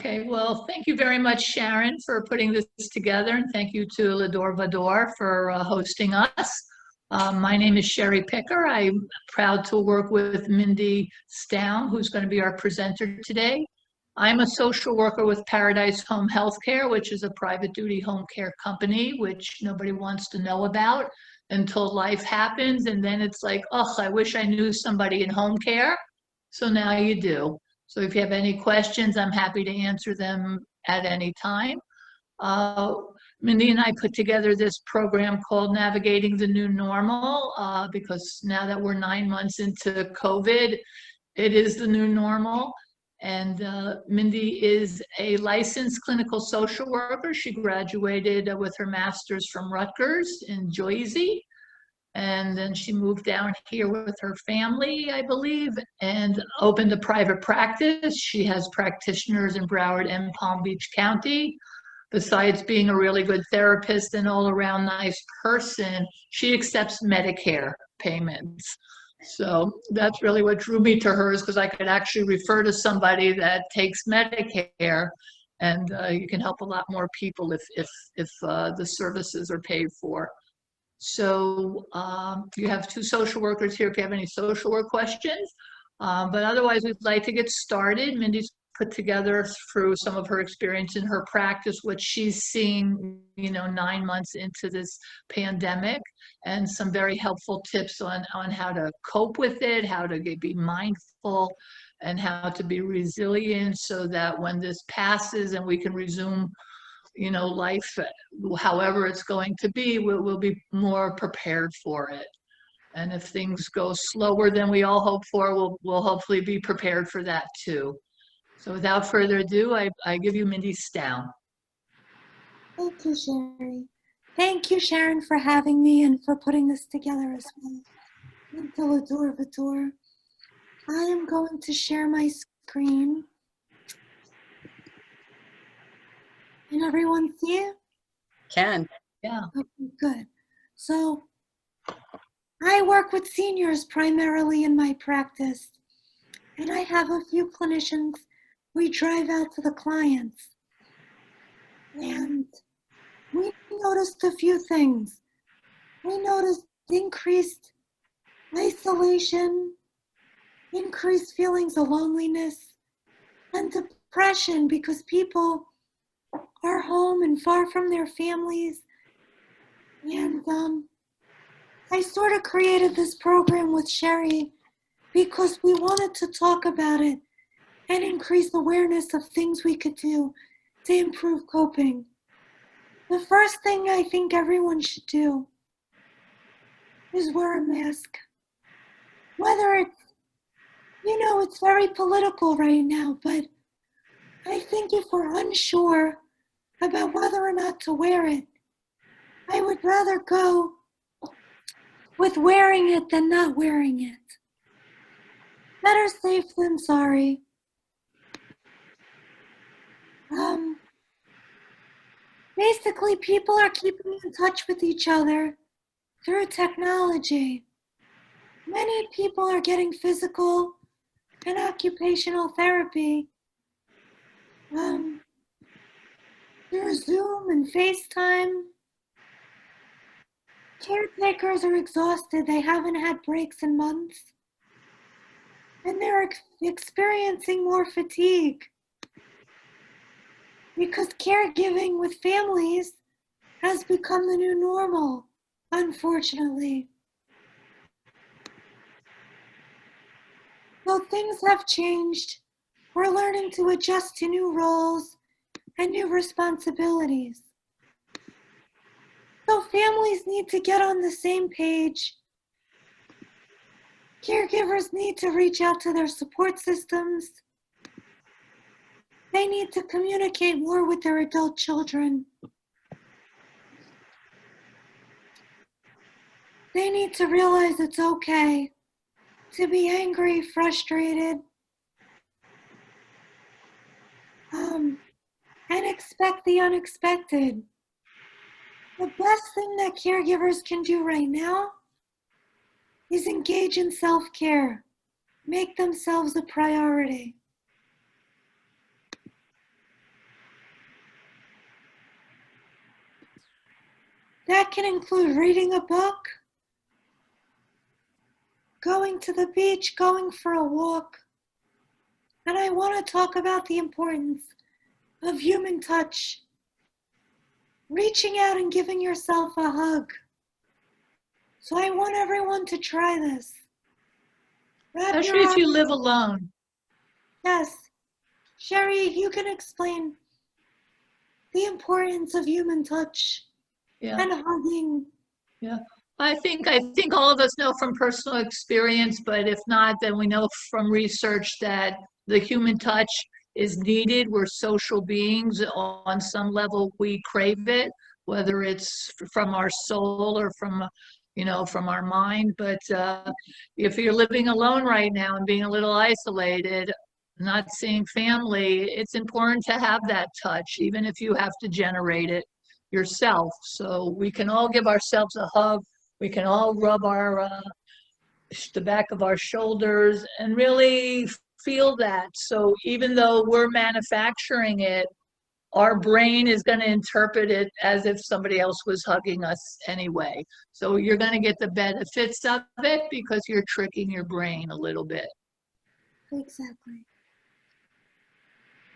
Okay, well, thank you very much, Sharon, for putting this together, and thank you to L'Dor Va-Dor for hosting us. My name is Sherry Picker. I'm proud to work with Mindy Stown, who's going to be our presenter today. I'm a social worker with Paradise Home Healthcare, which is a private duty home care company, which nobody wants to know about until life happens. And then it's like, oh, I wish I knew somebody in home care. So now you do. So if you have any questions, I'm happy to answer them at any time. Mindy and I put together this program called Navigating the New Normal because now that we're 9 months into COVID, it is the new normal. And Mindy is a licensed clinical social worker. She graduated with her master's from Rutgers in Jersey. And then she moved down here with her family, I believe, and opened a private practice. She has practitioners in Broward and Palm Beach County. Besides being a really good therapist and all-around nice person, she accepts Medicare payments. So that's really what drew me to her, is because I could actually refer to somebody that takes Medicare, and you can help a lot more people if the services are paid for. So you have two social workers here if you have any social work questions. But otherwise, we'd like to get started. Mindy's put together through some of her experience in her practice, what she's seen, 9 months into this pandemic, and some very helpful tips on how to cope with it, how to be mindful, and how to be resilient so that when this passes and we can resume life, however it's going to be, we'll be more prepared for it. And if things go slower than we all hope for, we'll hopefully be prepared for that too. So without further ado, I give you Mindy Stown. Thank you, Sherry. Thank you, Sharon, for having me and for putting this together as well. Into L'Dor Va-Dor. I am going to share my screen. Can everyone see it? Can. Yeah. Okay, good. So I work with seniors primarily in my practice, and I have a few clinicians. We drive out to the clients, and we noticed a few things. We noticed increased isolation, increased feelings of loneliness, and depression because people are home and far from their families. And I sort of created this program with Sherry because we wanted to talk about it and increase awareness of things we could do to improve coping. The first thing I think everyone should do is wear a mask. Whether it's, it's very political right now, but I think if we're unsure about whether or not to wear it, I would rather go with wearing it than not wearing it. Better safe than sorry. Basically, people are keeping in touch with each other through technology. Many people are getting physical and occupational therapy through Zoom and FaceTime. Caretakers are exhausted. They haven't had breaks in months. And they're experiencing more fatigue because caregiving with families has become the new normal, unfortunately. So things have changed. We're learning to adjust to new roles and new responsibilities. So families need to get on the same page. Caregivers need to reach out to their support systems. They need to communicate more with their adult children. They need to realize it's okay to be angry, frustrated, and expect the unexpected. The best thing that caregivers can do right now is engage in self-care. Make themselves a priority. That can include reading a book, going to the beach, going for a walk. And I want to talk about the importance of human touch, reaching out and giving yourself a hug. So I want everyone to try this. Especially if you live alone. Yes. Sherry, you can explain the importance of human touch and hugging. Yeah. I think all of us know from personal experience, but if not, then we know from research that the human touch is needed. We're social beings. On some level, we crave it, whether it's from our soul or from our mind. But if you're living alone right now and being a little isolated, not seeing family, it's important to have that touch, even if you have to generate it yourself. So we can all give ourselves a hug. We can all rub the back of our shoulders and really feel that. So even though we're manufacturing it, our brain is going to interpret it as if somebody else was hugging us anyway. So you're going to get the benefits of it because you're tricking your brain a little bit. Exactly.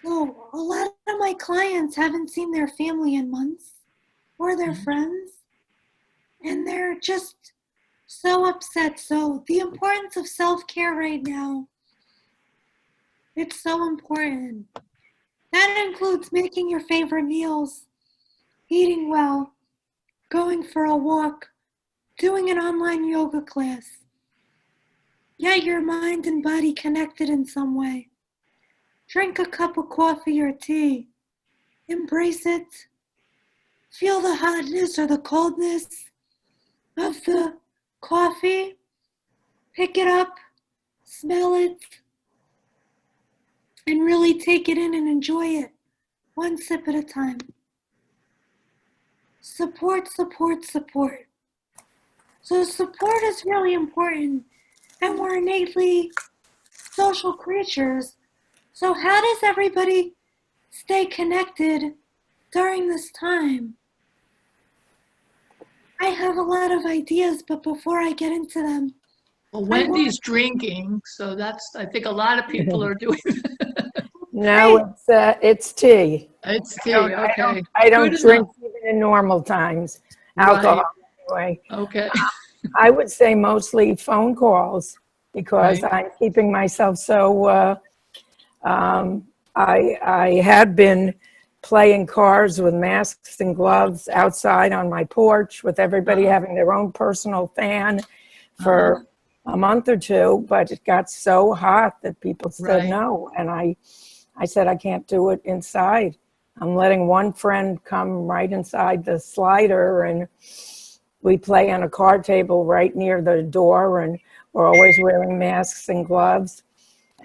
So a lot of my clients haven't seen their family in months or their friends, and they're just so upset. So the importance of self-care right now, it's so important. That includes making your favorite meals, eating well, going for a walk, doing an online yoga class. Get your mind and body connected in some way. Drink a cup of coffee or tea. Embrace it. Feel the hotness or the coldness of the coffee. Pick it up, smell it, and really take it in and enjoy it, one sip at a time. Support, support, support. So support is really important, and we're innately social creatures. So how does everybody stay connected during this time? I have a lot of ideas, but before I get into them, Well, Wendy's drinking, so I think a lot of people are doing that. No, it's tea. It's tea, okay. I don't drink even in normal times, alcohol anyway. Okay. I would say mostly phone calls because I'm keeping myself so, I had been playing cards with masks and gloves outside on my porch with everybody having their own personal fan for a month or two, but it got so hot that people said no. And I said, I can't do it inside. I'm letting one friend come right inside the slider, and we play on a card table right near the door, and we're always wearing masks and gloves.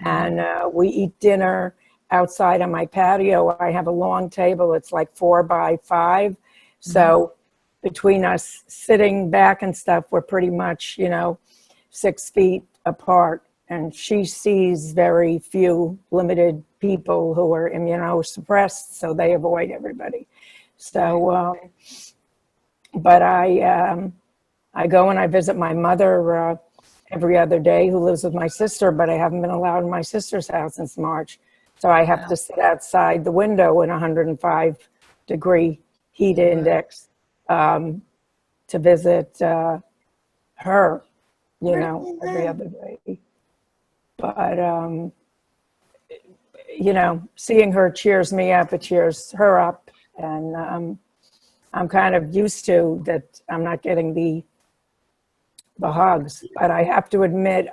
And we eat dinner outside on my patio. I have a long table. It's like 4 by 5. So between us sitting back and stuff, we're pretty much, 6 feet apart. And she sees very few limited people who are immunosuppressed, so they avoid everybody. So, but I go and I visit my mother every other day, who lives with my sister, but I haven't been allowed in my sister's house since March. So I have to sit outside the window in 105-degree heat index to visit her, every other day. But, seeing her cheers me up, it cheers her up. And I'm kind of used to that I'm not getting the hugs. But I have to admit,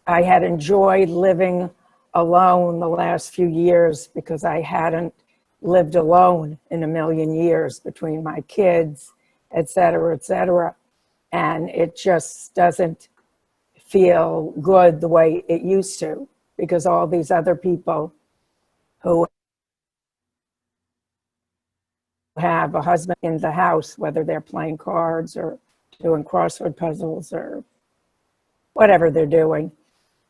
I had enjoyed living alone the last few years because I hadn't lived alone in a million years between my kids, et cetera, et cetera. And it just doesn't feel good the way it used to, because all these other people who have a husband in the house, whether they're playing cards or doing crossword puzzles or whatever they're doing,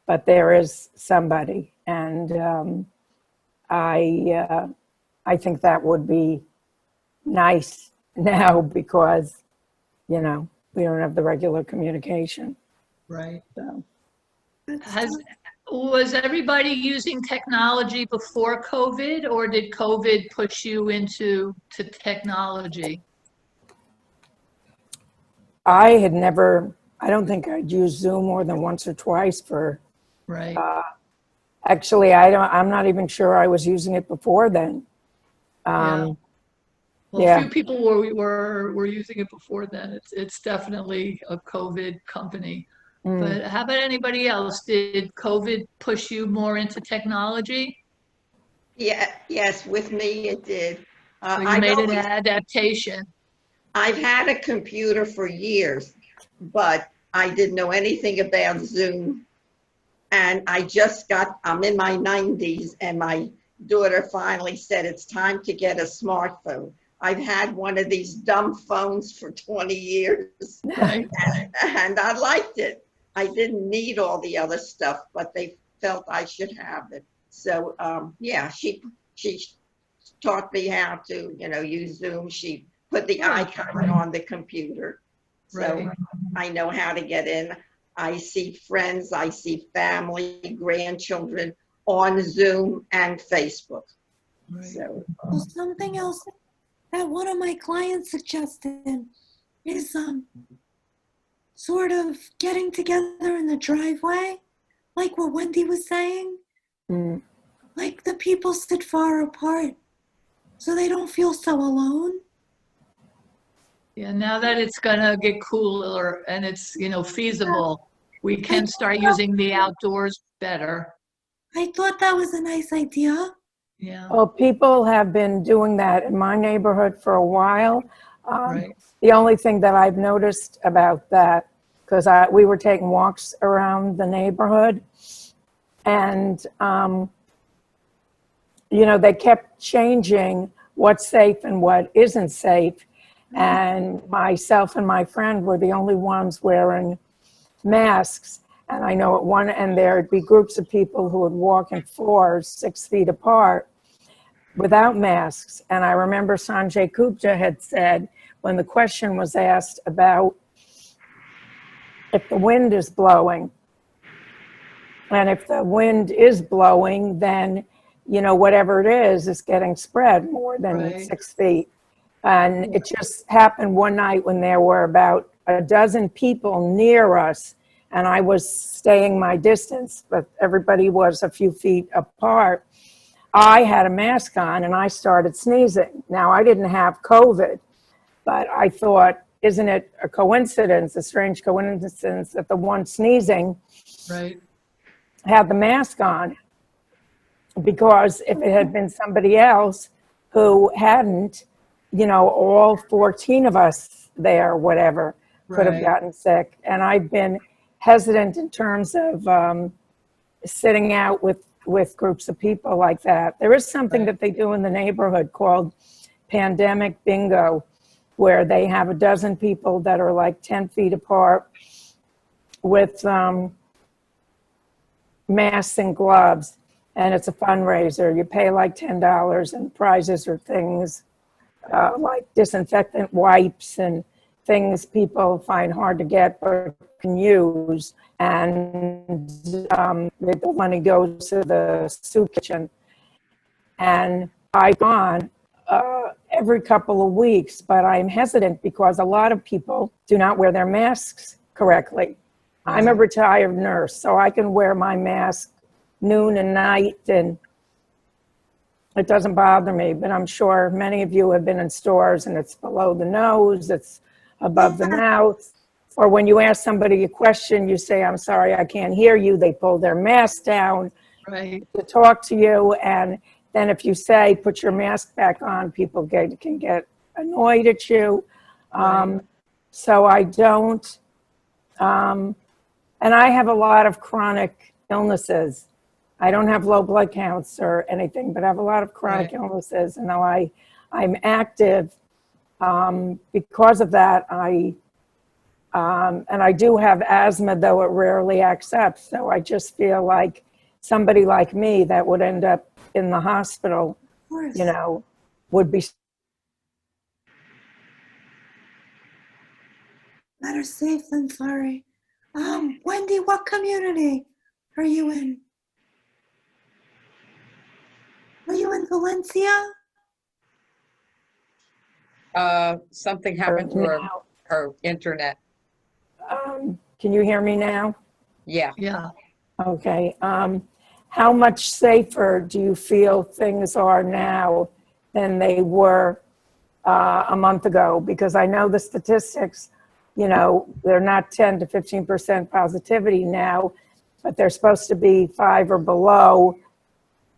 but there is somebody. And I think that would be nice now because, you know, we don't have the regular communication. Right. So Was everybody using technology before COVID, or did COVID push you into technology? I don't think I'd used Zoom more than once or twice for, Right. actually, I'm not even sure I was using it before then. Well, yeah. a few people were using it before then. It's definitely a COVID company. But how about anybody else? Did COVID push you more into technology? Yeah, yes, with me it did. So you I've made an always, adaptation. I've had a computer for years, but I didn't know anything about Zoom. And I'm in my 90s, and my daughter finally said it's time to get a smartphone. I've had one of these dumb phones for 20 years, Right. and I liked it. I didn't need all the other stuff, but they felt I should have it. So yeah, she taught me how to, use Zoom. She put the icon on the computer, so Right. I know how to get in. I see friends, I see family, grandchildren on Zoom and Facebook. Right. So Well, something else that one of my clients suggested is sort of getting together in the driveway, like what Wendy was saying. Mm. Like the people sit far apart so they don't feel so alone. Yeah, now that it's gonna get cooler and it's, feasible, we can start using the outdoors better. I thought that was a nice idea. Yeah, Well, people have been doing that in my neighborhood for a while. right. The only thing that I've noticed about that, because we were taking walks around the neighborhood, and they kept changing what's safe and what isn't safe. And myself and my friend were the only ones wearing masks. And I know at one end there'd be groups of people who would walk in 4 or 6 feet apart without masks. And I remember Sanjay Gupta had said, when the question was asked about if the wind is blowing, and if the wind is blowing, then, whatever it is getting spread more than Right. 6 feet. And it just happened one night when there were about a dozen people near us, and I was staying my distance, but everybody was a few feet apart. I had a mask on and I started sneezing. Now, I didn't have COVID, but I thought, isn't it a coincidence, a strange coincidence, that the one sneezing Right. had the mask on? Because if it had been somebody else who hadn't, all 14 of us there, whatever, could have Right. gotten sick. And I've been hesitant in terms of sitting out with groups of people like that. There is something Right. that they do in the neighborhood called pandemic bingo, where they have a dozen people that are like 10 feet apart with masks and gloves. And it's a fundraiser. You pay like $10, and prizes are things like disinfectant wipes and things people find hard to get but can use. And the money goes to the soup kitchen. And I've gone every couple of weeks, but I'm hesitant because a lot of people do not wear their masks correctly. I'm a retired nurse, so I can wear my mask noon and night, and it doesn't bother me. But I'm sure many of you have been in stores and it's below the nose, it's above the mouth. Or when you ask somebody a question, you say, "I'm sorry, I can't hear you." They pull their mask down Right. to talk to you. And then if you say, "Put your mask back on," people can get annoyed at you. Right. So I don't, and I have a lot of chronic illnesses. I don't have low blood counts or anything, but I have a lot of chronic illnesses. And now I'm active. Because of that, and I do have asthma, though it rarely acts up. So I just feel like somebody like me that would end up in the hospital, Of course. would be Better safe than sorry. Wendy, what community are you in? Are you in Valencia? Something happened to her, Now, her internet. can you hear me now? Yeah. Yeah. Okay. How much safer do you feel things are now than they were a month ago? Because I know the statistics, you know, they're not 10 to 15% positivity now, but they're supposed to be 5 or below.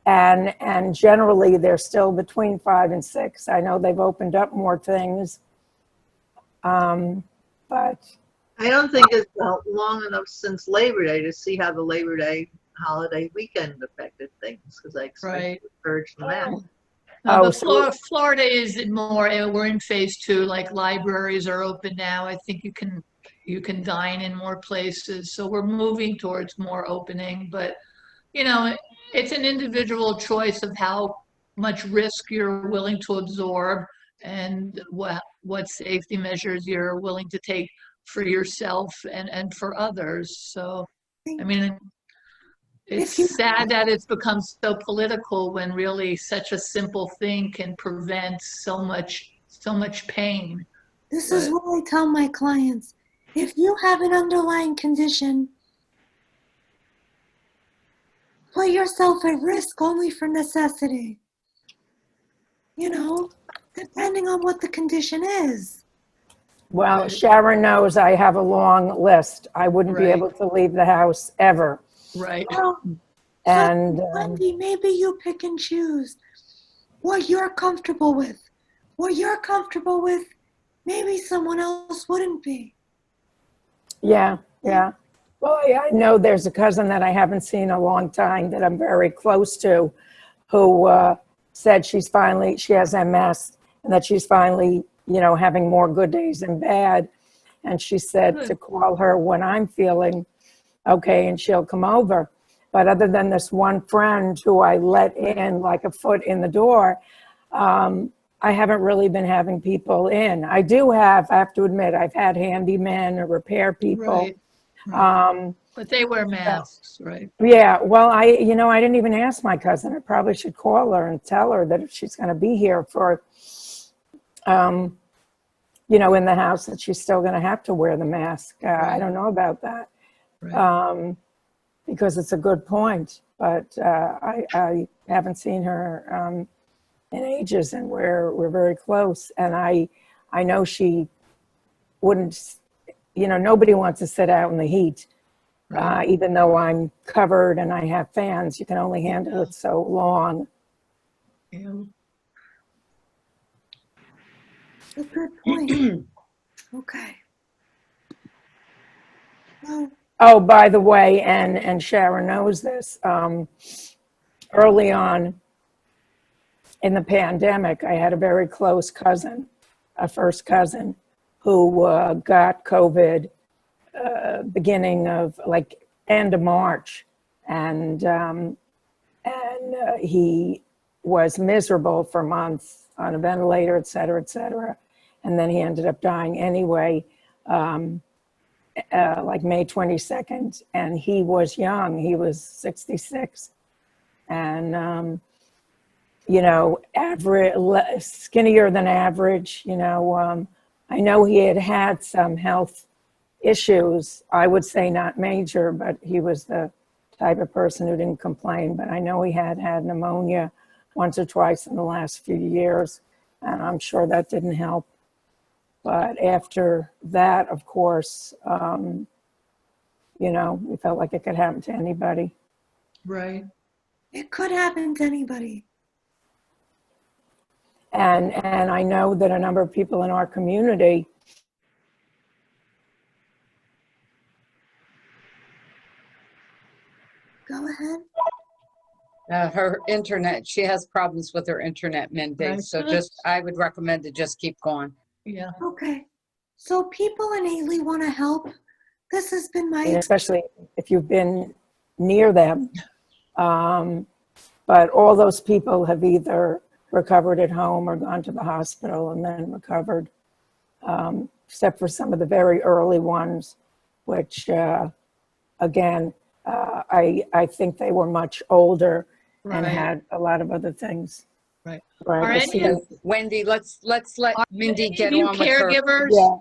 And generally they're still between 5 and 6. I know they've opened up more things. But I don't think it's long enough since Labor Day to see how the Labor Day holiday weekend affected things, because I expect Right. to purge them out. No, Oh, but so- Florida is more, we're in phase 2, like libraries are open now. I think you can dine in more places. So we're moving towards more opening, but you know, it's an individual choice of how much risk you're willing to absorb and what safety measures you're willing to take for yourself and for others. So, I mean, If you- it's sad that it's become so political when really such a simple thing can prevent so much pain. This is what I tell my clients. If you have an underlying condition, put yourself at risk only for necessity. You know, depending on what the condition is. well, Right. Sharon knows I have a long list. I wouldn't be Right. able to leave the house ever. Right. Well, And so, Wendy, maybe you pick and choose what you're comfortable with. What you're comfortable with, maybe someone else wouldn't be. yeah. Well, I know there's a cousin that I haven't seen in a long time that I'm very close to, who said she has MS, and that she's finally, you know, having more good days than bad. And she said Good. to call her when I'm feeling okay, and she'll come over. But other than this one friend who I let in like a foot in the door, I haven't really been having people in. I have to admit, I've had handymen or repair people. Right. But they wear masks, right? Yeah, well, I didn't even ask my cousin. I probably should call her and tell her that if she's going to be here for, you know, in the house, that she's still going to have to wear the mask. I don't know about that. Right. Because it's a good point, but I haven't seen her in ages, and we're very close. And I know she wouldn't, you know, nobody wants to sit out in the heat. Right. Even though I'm covered and I have fans, you can only handle it so long. Yeah. A good point. Okay. Well, Oh, by the way, and Sharon knows this, early on in the pandemic, I had a very close cousin, a first cousin, who got COVID beginning of like end of March. And he was miserable for months on a ventilator, et cetera, et cetera. And then he ended up dying anyway. Like May 22nd, and he was young. He was 66, and you know, average, skinnier than average. You know, I know he had some health issues. I would say not major, but he was the type of person who didn't complain. But I know he had pneumonia once or twice in the last few years, and I'm sure that didn't help. But after that, of course, you know, we felt like it could happen to anybody. Right. it could happen to anybody. And I know that a number of people in our community Go ahead. Her internet, she has problems with her internet, Mindy. Right. So I would recommend to just keep going. Yeah. Okay. So people innately want to help. This has been my especially if you've been near them. But all those people have either recovered at home or gone to the hospital and then recovered. except for some of the very early ones, which, again, I think they were much older and Right. had a lot of other things. Right. Right. Are any Yes, Wendy, let's let Are Mindy any of get you on with her. caregivers? Yeah.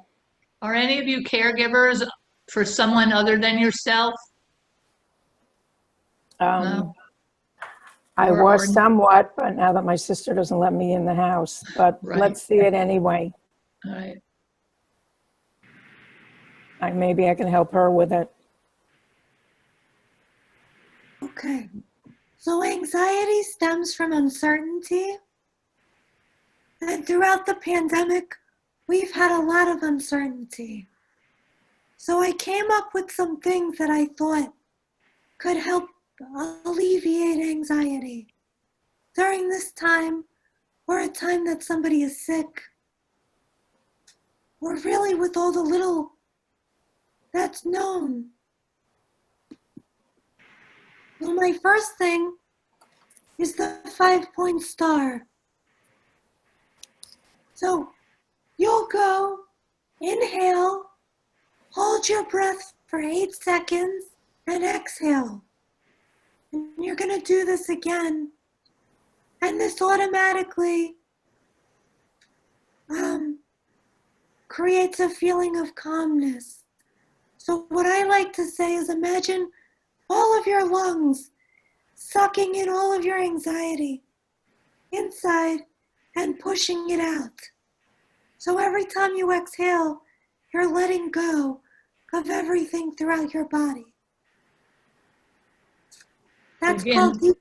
Are any of you caregivers for someone other than yourself? No? I Or- was or- somewhat, but now that my sister doesn't let me in the house, but Right. let's see it anyway. All right. Maybe I can help her with it. Okay. So anxiety stems from uncertainty. And throughout the pandemic, we've had a lot of uncertainty. So I came up with some things that I thought could help alleviate anxiety during this time, or a time that somebody is sick, or really with all the little that's known. Well, my first thing is the 5-point star. So you'll go, inhale, hold your breath for 8 seconds, and exhale. And you're going to do this again. And this automatically creates a feeling of calmness. So what I like to say is imagine all of your lungs sucking in all of your anxiety inside and pushing it out. So every time you exhale, you're letting go of everything throughout your body. That's Again- called deep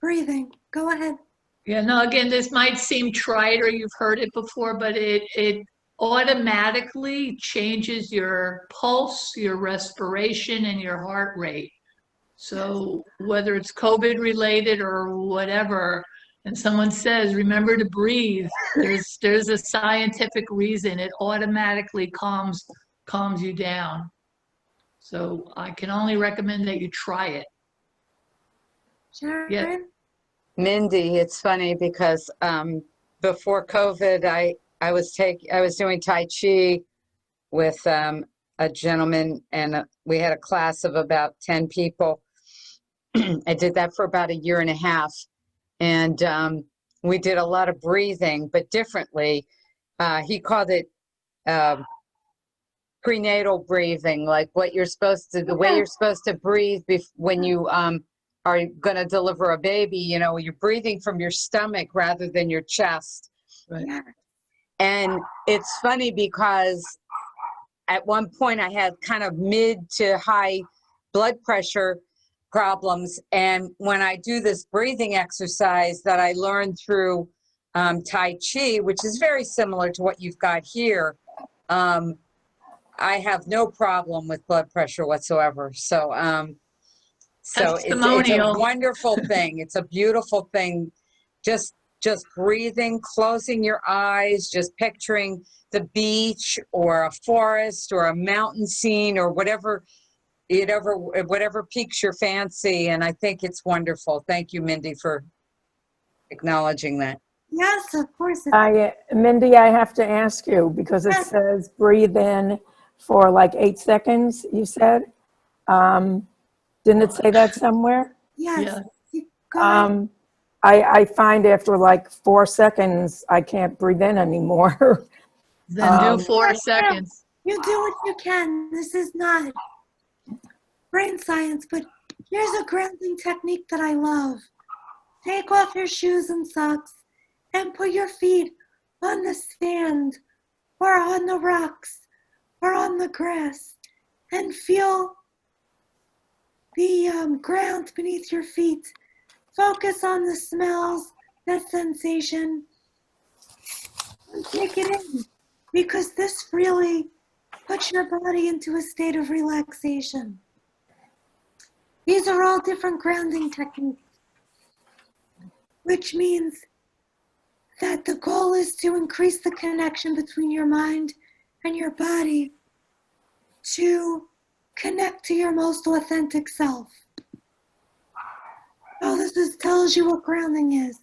breathing. Go ahead. Yeah, no, again, this might seem trite or you've heard it before, but it automatically changes your pulse, your respiration, and your heart rate. So whether it's COVID related or whatever, and someone says, remember to breathe, there's a scientific reason. It automatically calms you down. So I can only recommend that you try it. Sharon? Yeah. Mindy, it's funny because before COVID, I was doing Tai Chi with a gentleman, and we had a class of about 10 people. I did that for about 1.5 years, and we did a lot of breathing, but differently. He called it prenatal breathing, like what you're supposed to, the way you're supposed to breathe when you are going to deliver a baby. You know, you're breathing from your stomach rather than your chest. Right. Yeah. And it's funny because at one point I had kind of mid to high blood pressure problems. And when I do this breathing exercise that I learned through Tai Chi, which is very similar to what you've got here, I have no problem with blood pressure whatsoever. So, so it's a Testimonial. wonderful thing. It's a beautiful thing. Just breathing, closing your eyes, just picturing the beach or a forest or a mountain scene or whatever piques your fancy. And I think it's wonderful. Thank you, Mindy, for acknowledging that. Yes, of course. Mindy, I have to ask you because it Yes. says breathe in for like 8 seconds, you said. Didn't it say that somewhere? Yes. Yeah. Go ahead. I find after like 4 seconds, I can't breathe in anymore. Then do 4 Yes, ma'am. seconds. You do what you can. This is not brain science, but here's a grounding technique that I love. Take off your shoes and socks and put your feet on the sand or on the rocks or on the grass and feel the ground beneath your feet. Focus on the smells, that sensation, and take it in because this really puts your body into a state of relaxation. These are all different grounding techniques, which means that the goal is to increase the connection between your mind and your body to connect to your most authentic self. Oh, this tells you what grounding is.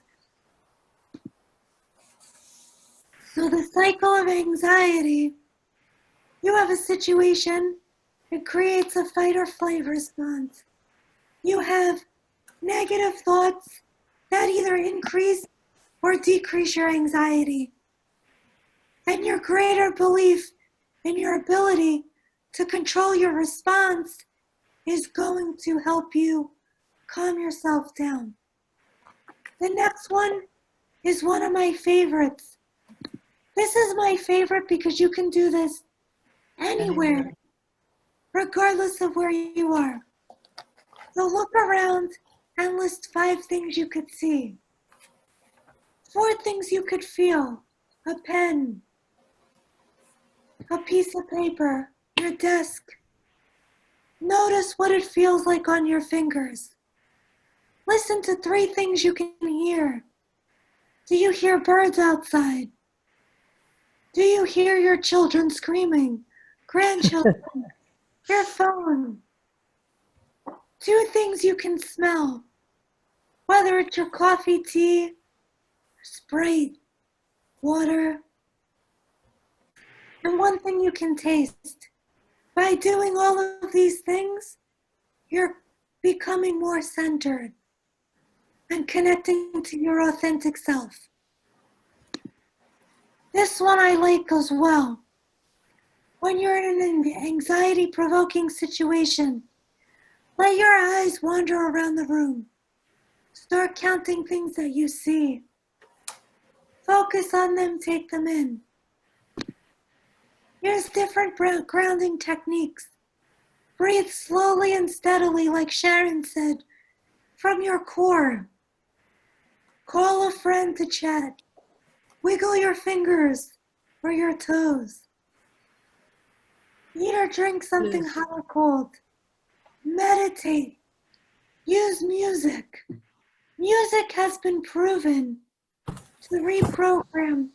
So the cycle of anxiety You have a situation, it creates a fight or flight response. You have negative thoughts that either increase or decrease your anxiety. And your greater belief in your ability to control your response is going to help you calm yourself down. The next one is one of my favorites. This is my favorite because you can do this anywhere, regardless of where you are. So look around and list 5 things you could see. 4 things you could feel: a pen, a piece of paper, your desk. Notice what it feels like on your fingers. Listen to 3 things you can hear. Do you hear birds outside? Do you hear your children screaming? Grandchildren? Your phone? 2 things you can smell. Whether it's your coffee, tea, Sprite, water. And 1 thing you can taste. By doing all of these things, you're becoming more centered and connecting to your authentic self. This one I like as well. When you're in an anxiety-provoking situation, let your eyes wander around the room. Start counting things that you see. Focus on them, take them in. Here's different grounding techniques. Breathe slowly and steadily, like Sharon said, from your core. Call a friend to chat. Wiggle your fingers or your toes. Eat or drink something hot or cold. Meditate. Use music. Music has been proven to reprogram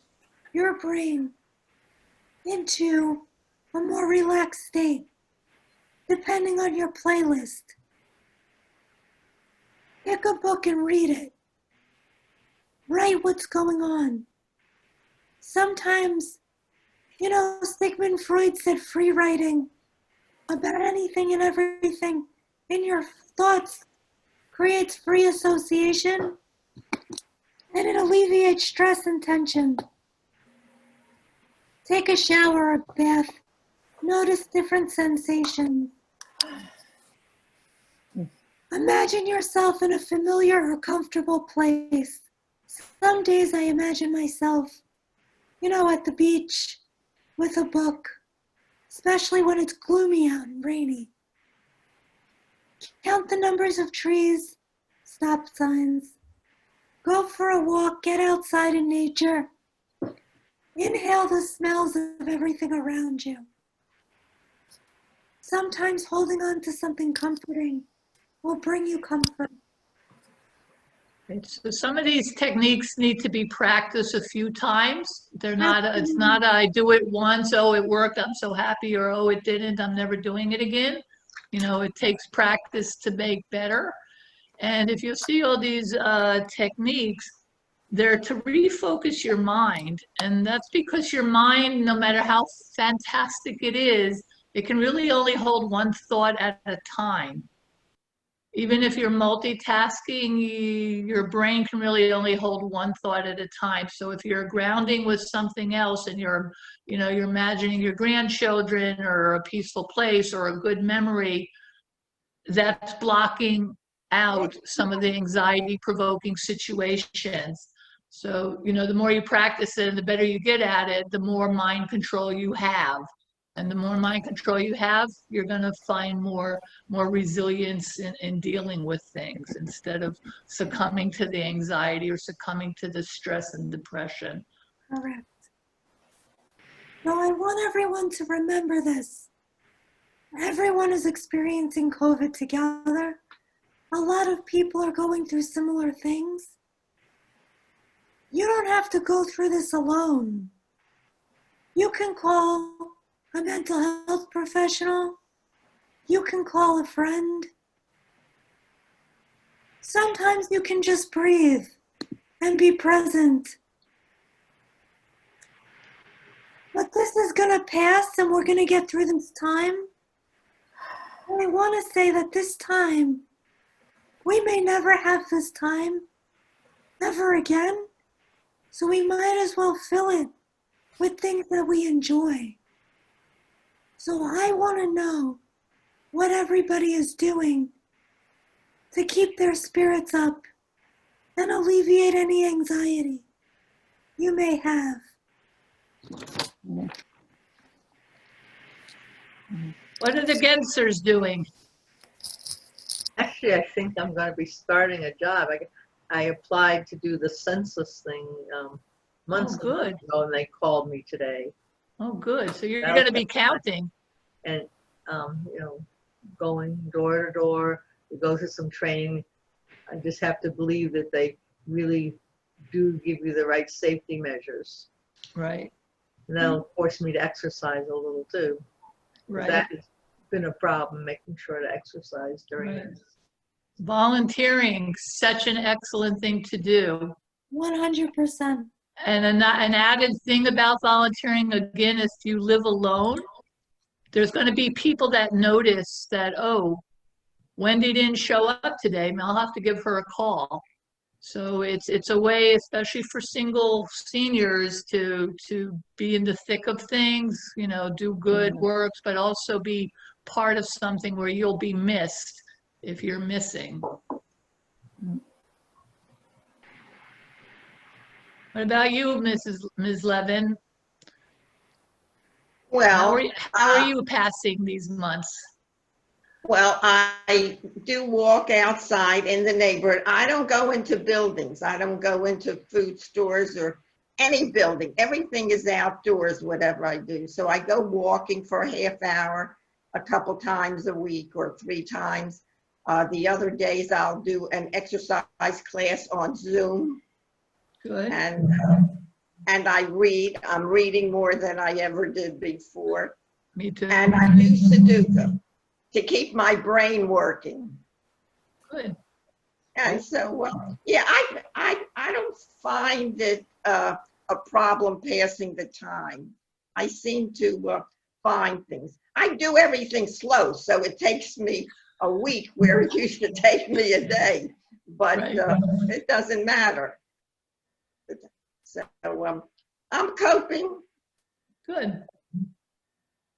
your brain into a more relaxed state, depending on your playlist. Pick a book and read it. Write what's going on. Sometimes, Sigmund Freud said free writing about anything and everything in your thoughts creates free association, and it alleviates stress and tension. Take a shower or bath. Notice different sensations. Imagine yourself in a familiar or comfortable place. Some days I imagine myself, at the beach with a book, especially when it's gloomy out and rainy. Count the numbers of trees, stop signs. Go for a walk, get outside in nature. Inhale the smells of everything around you. Sometimes holding on to something comforting will bring you comfort. So some of these techniques need to be practiced a few times. It's not I do it once, oh, it worked, I'm so happy, or oh, it didn't, I'm never doing it again. It takes practice to make better. And if you see all these techniques, they're to refocus your mind. And that's because your mind, no matter how fantastic it is, it can really only hold one thought at a time. Even if you're multitasking, your brain can really only hold one thought at a time. So if you're grounding with something else and you're imagining your grandchildren or a peaceful place or a good memory, that's blocking out some of the anxiety-provoking situations. So, the more you practice it and the better you get at it, the more mind control you have. And the more mind control you have, you're going to find more resilience in dealing with things instead of succumbing to the anxiety or succumbing to the stress and depression. Correct. Now I want everyone to remember this. Everyone is experiencing COVID together. A lot of people are going through similar things. You don't have to go through this alone. You can call a mental health professional. You can call a friend. Sometimes you can just breathe and be present. But this is going to pass and we're going to get through this time. And I want to say that this time, we may never have this time ever again. So we might as well fill it with things that we enjoy. So I want to know what everybody is doing to keep their spirits up and alleviate any anxiety you may have. What are the Gensers doing? Actually, I think I'm going to be starting a job. I applied to do the census thing months Oh, good. ago, and they called me today. Oh, good. So you're That'll going to be take time. counting. And, going door to door, we go through some training. I just have to believe that they really do give you the right safety measures. Right, And that'll force me to exercise a little too. right. That has been a problem, making sure to exercise during Right. this. Volunteering, such an excellent thing to do. 100%. And an added thing about volunteering, again, if you live alone, there's going to be people that notice that, oh, Wendy didn't show up today. I'll have to give her a call. So it's a way, especially for single seniors, to be in the thick of things, do good works, but also be part of something where you'll be missed if you're missing. What about you, Ms. Levin? Well, How are you passing these months? well, I do walk outside in the neighborhood. I don't go into buildings. I don't go into food stores or any building. Everything is outdoors, whatever I do. So I go walking for a half hour, a couple times a week or 3 times. The other days I'll do an exercise class on Zoom. Good. And I read. I'm reading more than I ever did before. Me too. And I do Sudoku to keep my brain working. Good. And so, yeah, I don't find it a problem passing the time. I seem to find things. I do everything slow, so it takes me a week where it used to take me a day, but Right. It doesn't matter. So I'm coping. Good.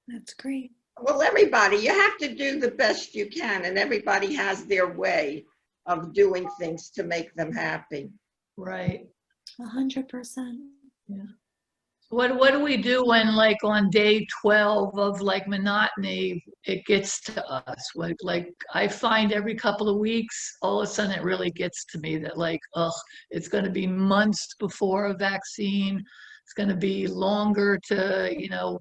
That's great. Well, everybody, you have to do the best you can, and everybody has their way of doing things to make them happy. Right. 100%. What do we do when, like, on day 12 of like monotony, it gets to us? Like I find every couple of weeks, all of a sudden it really gets to me that, like, it's going to be months before a vaccine. It's going to be longer to,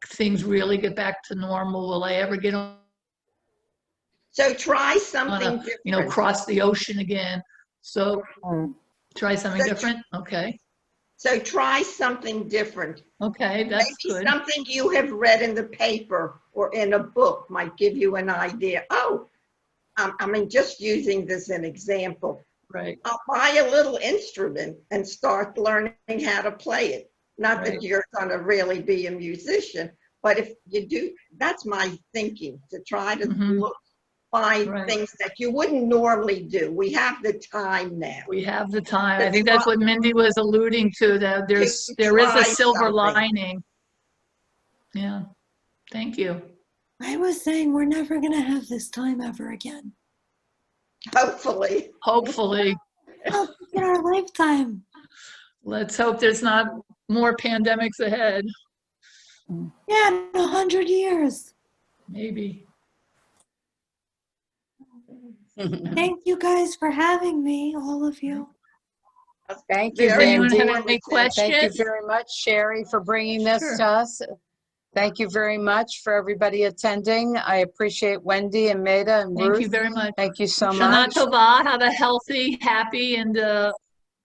things really get back to normal. Will I ever get on So try something different. cross the ocean again? So try something So- different. Okay. So try something different. Okay, that's Maybe good. something you have read in the paper or in a book might give you an idea. Oh, I mean, just using this as an example. Right. I'll buy a little instrument and start learning how to play it. Not Right. that you're going to really be a musician, but if you do, that's my thinking, to try to Mhm. find Right. things that you wouldn't normally do. We have the time now. We have the time. I That's think that's what- what Mindy was alluding to, that there is try a silver something. lining. Yeah. Thank you. I was saying we're never going to have this time ever again. Hopefully. Hopefully. In our lifetime. Let's hope there's not more pandemics ahead. Yeah, in 100 years. Maybe. Thank you guys for having me, all of you. Thank you, Does anyone Wendy. have any Thank you questions? very much, Sherry, for bringing this Sure. to us. Thank you very much for everybody attending. I appreciate Wendy and Maida and Thank you Ruth. very much. Thank you so Shana much. Tova, have a healthy, happy, and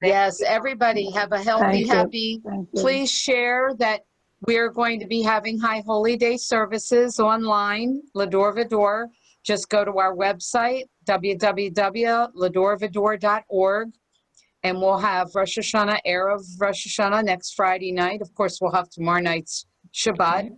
Yes, everybody have a healthy, Thank you. happy. Thank you. Please share that we're going to be having High Holy Day services online, L'Dor Va-Dor. Just go to our website, www.ledorvador.org, And we'll have Rosh Hashanah, Erev Rosh Hashanah next Friday night. Of course, we'll have tomorrow night's Shabbat.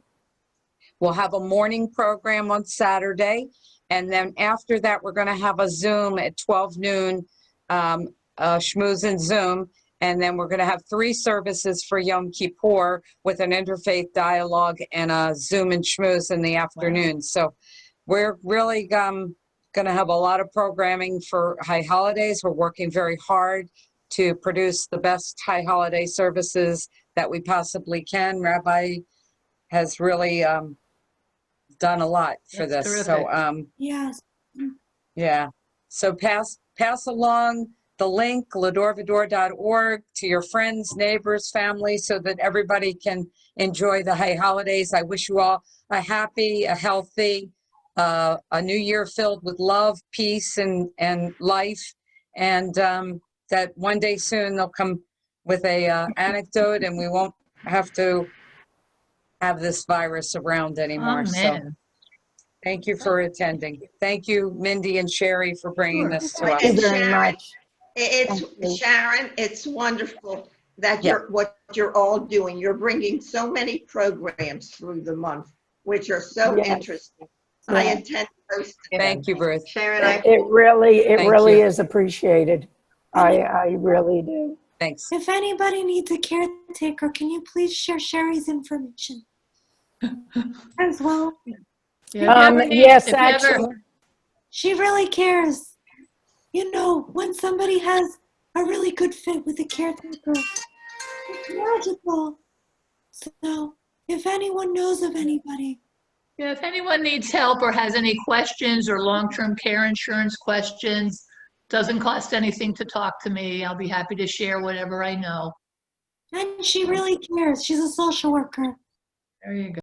We'll have a morning program on Saturday. And then after that, we're going to have a Zoom at 12 noon, Schmooze and Zoom. And then we're going to have 3 services for Yom Kippur with an interfaith dialogue and a Zoom and Schmooze in the afternoon. Wow. So we're really going to have a lot of programming for high holidays. We're working very hard to produce the best high holiday services that we possibly can. Rabbi has really done a lot for That's this. terrific. So Yes. yeah. So pass along the link, ledorvador.org, to your friends, neighbors, family, so that everybody can enjoy the high holidays. I wish you all a happy, a healthy, a new year filled with love, peace, and life. And that one day soon they'll come with a anecdote and we won't have to have this virus around anymore. So Amen. thank you for attending. Thank you, Mindy and Sherry, for bringing Sure. this to Thank us. you And very Sharon, much. it's Thank you. Sharon, it's wonderful that Yeah. what you're all doing. You're bringing so many programs through the month, which are so Yes. interesting. I Yeah. intend to post them. Thank you, Ruth. Sharon, It really Thank you. is appreciated. I really do. Thanks. If anybody needs a caretaker, can you please share Sherry's information as well? Yeah, if you ever need- Yes, if you ever- actually. She really cares. You know, when somebody has a really good fit with a caretaker, it's magical. So, if anyone knows of anybody, Yeah, if anyone needs help or has any questions or long-term care insurance questions, doesn't cost anything to talk to me. I'll be happy to share whatever I know. and she really cares. She's a social worker. There you go.